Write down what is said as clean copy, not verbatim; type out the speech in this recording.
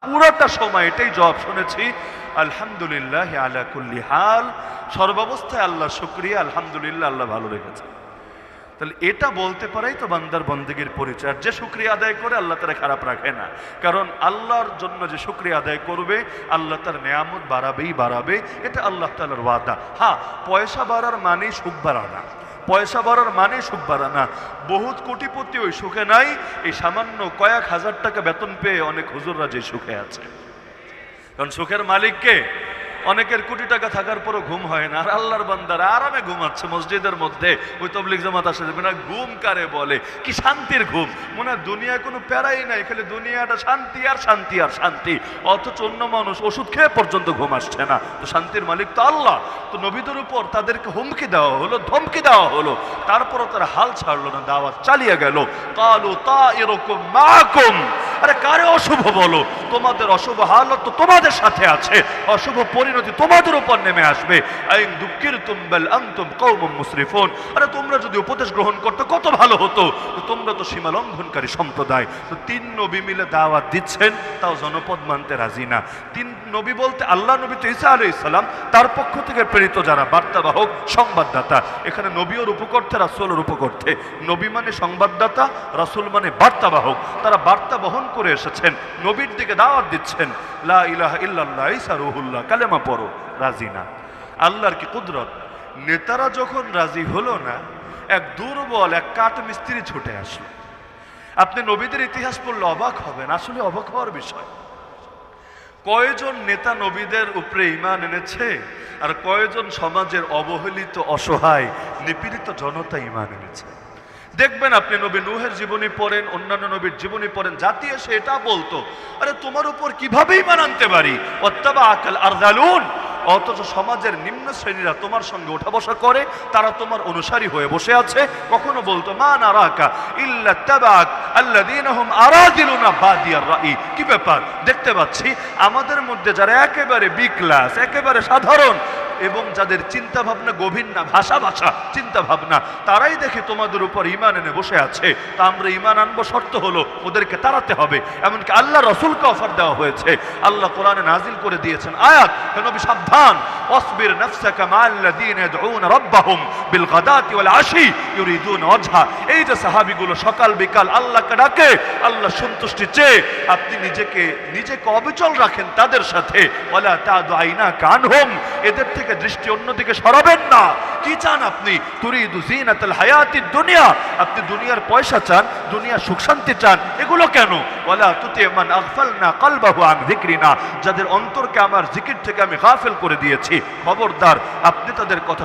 পুরোটা সময় এটাই জবাব শুনেছি, আলহামদুলিল্লাহ আলা কুল্লি হাল, সর্বাবস্থায় আল্লাহ শুকরিয়া, আলহামদুলিল্লাহ আল্লাহ ভালো রেখেছে। তাহলে এটা বলতে পারাই তো বান্দার বন্দেগীর পরিচয়। আর যে শুকরিয়া আদায় করে আল্লাহ তারা খারাপ রাখে না, কারণ আল্লাহর জন্য যে শুকরিয়া আদায় করবে আল্লাহ তার নেয়ামত বাড়াবেই বাড়াবে, এটা আল্লাহ তাআলার ওয়াদা। হ্যাঁ, পয়সা বাড়ার মানে সুখ বাড়া না, পয়সা বাড়ার মানে সুখ বাড়া না। বহুত কোটিপতি ওই সুখে নাই, এই সামান্য কয়েক হাজার টাকা বেতন পেয়ে অনেক হুজুররা যে সুখে আছে। কারণ সুখের মালিককে, অনেকের কোটি টাকা থাকার পরও ঘুম হয় না, আর আল্লাহর বান্দারা আরামে ঘুমাচ্ছে মসজিদের মধ্যে। ওই তবলিগ জামাত আসে যাবে না, ঘুম কারে বলে, কি শান্তির ঘুম, মনে হয় দুনিয়ায় কোনো প্যারাই নাই, খালি দুনিয়াটা শান্তি আর শান্তি আর শান্তি। অথচ অন্য মানুষ ওষুধ খেয়ে পর্যন্ত ঘুম আসছে না। তো শান্তির মালিক তো আল্লাহ। তো নবীদের উপর তাদেরকে হুমকি দেওয়া হলো, ধমকি দেওয়া হলো, তারপরও তারা হাল ছাড়লো না, দাওয়াত চালিয়ে গেল। কালু তাইরুকুম মাকুম, আরে কারে অশুভ বলো, তোমাদের অশুভ হালত তো তোমাদের সাথে আছে, অশুভ পরিণতি তোমাদের উপর নেমে আসবে। আইন দুঃখিরতুম বাল আনতুম কওমুম মুসরিফুন, আরে তোমরা যদি উপদেশ গ্রহণ করতে কত ভালো হতো, তোমরা তো সীমা লঙ্ঘনকারী সম্প্রদায়। তো তিন নবী মিলে দাওয়াত দিচ্ছেন, তাও জনপদ মানতে রাজি না। তিন নবী বলতে আল্লাহ নবী তো ঈসা আলাইহিস সালাম, তার পক্ষ থেকে প্রেরিত যারা বার্তাবাহক সংবাদদাতা, এখানে নবীও রূপকর্থে রাসূলের রূপকর্থে। নবী মানে সংবাদদাতা, রাসূল মানে বার্তাবাহক, তারা বার্তা বহন করে এসেছেন, নবীর দিকে দাওয়াত দিচ্ছেন, লা ইলাহা ইল্লাল্লাহ ঈসা রূহুল্লাহ, কালেমা পড়ো, রাজি না। আল্লাহর কি কুদরত, নেতারা যখন রাজি হলো না, এক দুর্বল এক কাঠ মিস্ত্রি ছুটে আসলো। আপনি নবীদের ইতিহাস পড়লে অবাক হবেন, আসলে অবাক হওয়ার বিষয়। কয়জন নেতা নবীদের উপরে ঈমান এনেছে, আর কয়জন সমাজের অবহেলিত অসহায় নিপীড়িত জনতা ঈমান এনেছে। দেখবেন আপনি নবী নূহের জীবনী পড়েন, অন্যান্য নবীর জীবনী পড়েন, জাতি এসে এটা বলতো, আরে তোমার উপর কিভাবে ঈমান আনতে পারি, ওয়াত্তাবাআকাল আরযালুন, অথচ সমাজের নিম্ন শ্রেণীরা তোমার সঙ্গে ওঠা বসা করে, তারা তোমার অনুসারী হয়ে বসে আছে। কখনো বলতো মা নারাকা ইল্লা তাবাক আল্লাযীনা হুম আরাদিলুনা বাদিয়ার রাই, কি ব্যাপার, দেখতে পাচ্ছি আমাদের মধ্যে যারা একেবারে বি ক্লাস, একেবারে সাধারণ, এবং যাদের চিন্তা ভাবনা গভীর না, ভাষা ভাষা চিন্তা ভাবনা, তারাই দেখে তোমাদের উপর ঈমান এনে বসে আছে। তা আমরা ঈমান আনবো, শর্ত হলো ওদেরকে তাড়াতে হবে। এমনকি আল্লাহ রাসূলকে অফার দেওয়া হয়েছে, আল্লাহ কোরআনে নাজিল করে দিয়েছেন আয়াত, হে নবী সাবধান, ওয়াসবির নাফসাকা মাআল্লাযীনা ইয়াদউনা রাব্বাহুম বিল গাদাতি ওয়াল আশি ইউরিদুনা ওয়াজহা। এই যে সাহাবীগুলো সকাল বিকাল আল্লাহকে ডাকে, আল্লাহ সন্তুষ্টি চেয়ে, আপনি নিজেকে অবিচল রাখেন তাদের সাথে। ওয়ালা তাদু আইনাকা আনহুম, এদের থেকে দৃষ্টি অন্যদিকে সরাবেন না। কি চান আপনি, তুরিদু যিনাতাল হায়াতিদ দুনিয়া, আপনি দুনিয়ার পয়সা চান, দুনিয়ার সুখ শান্তি চান, এগুলো কেন? ওয়ালা তুতি মান আগফালনা কলবাহু আন যিকরিনা, যাদের অন্তরকে আমার জিকির থেকে আমি গাফিল করে দিয়েছি, খবরদার আপনি তাদের কথা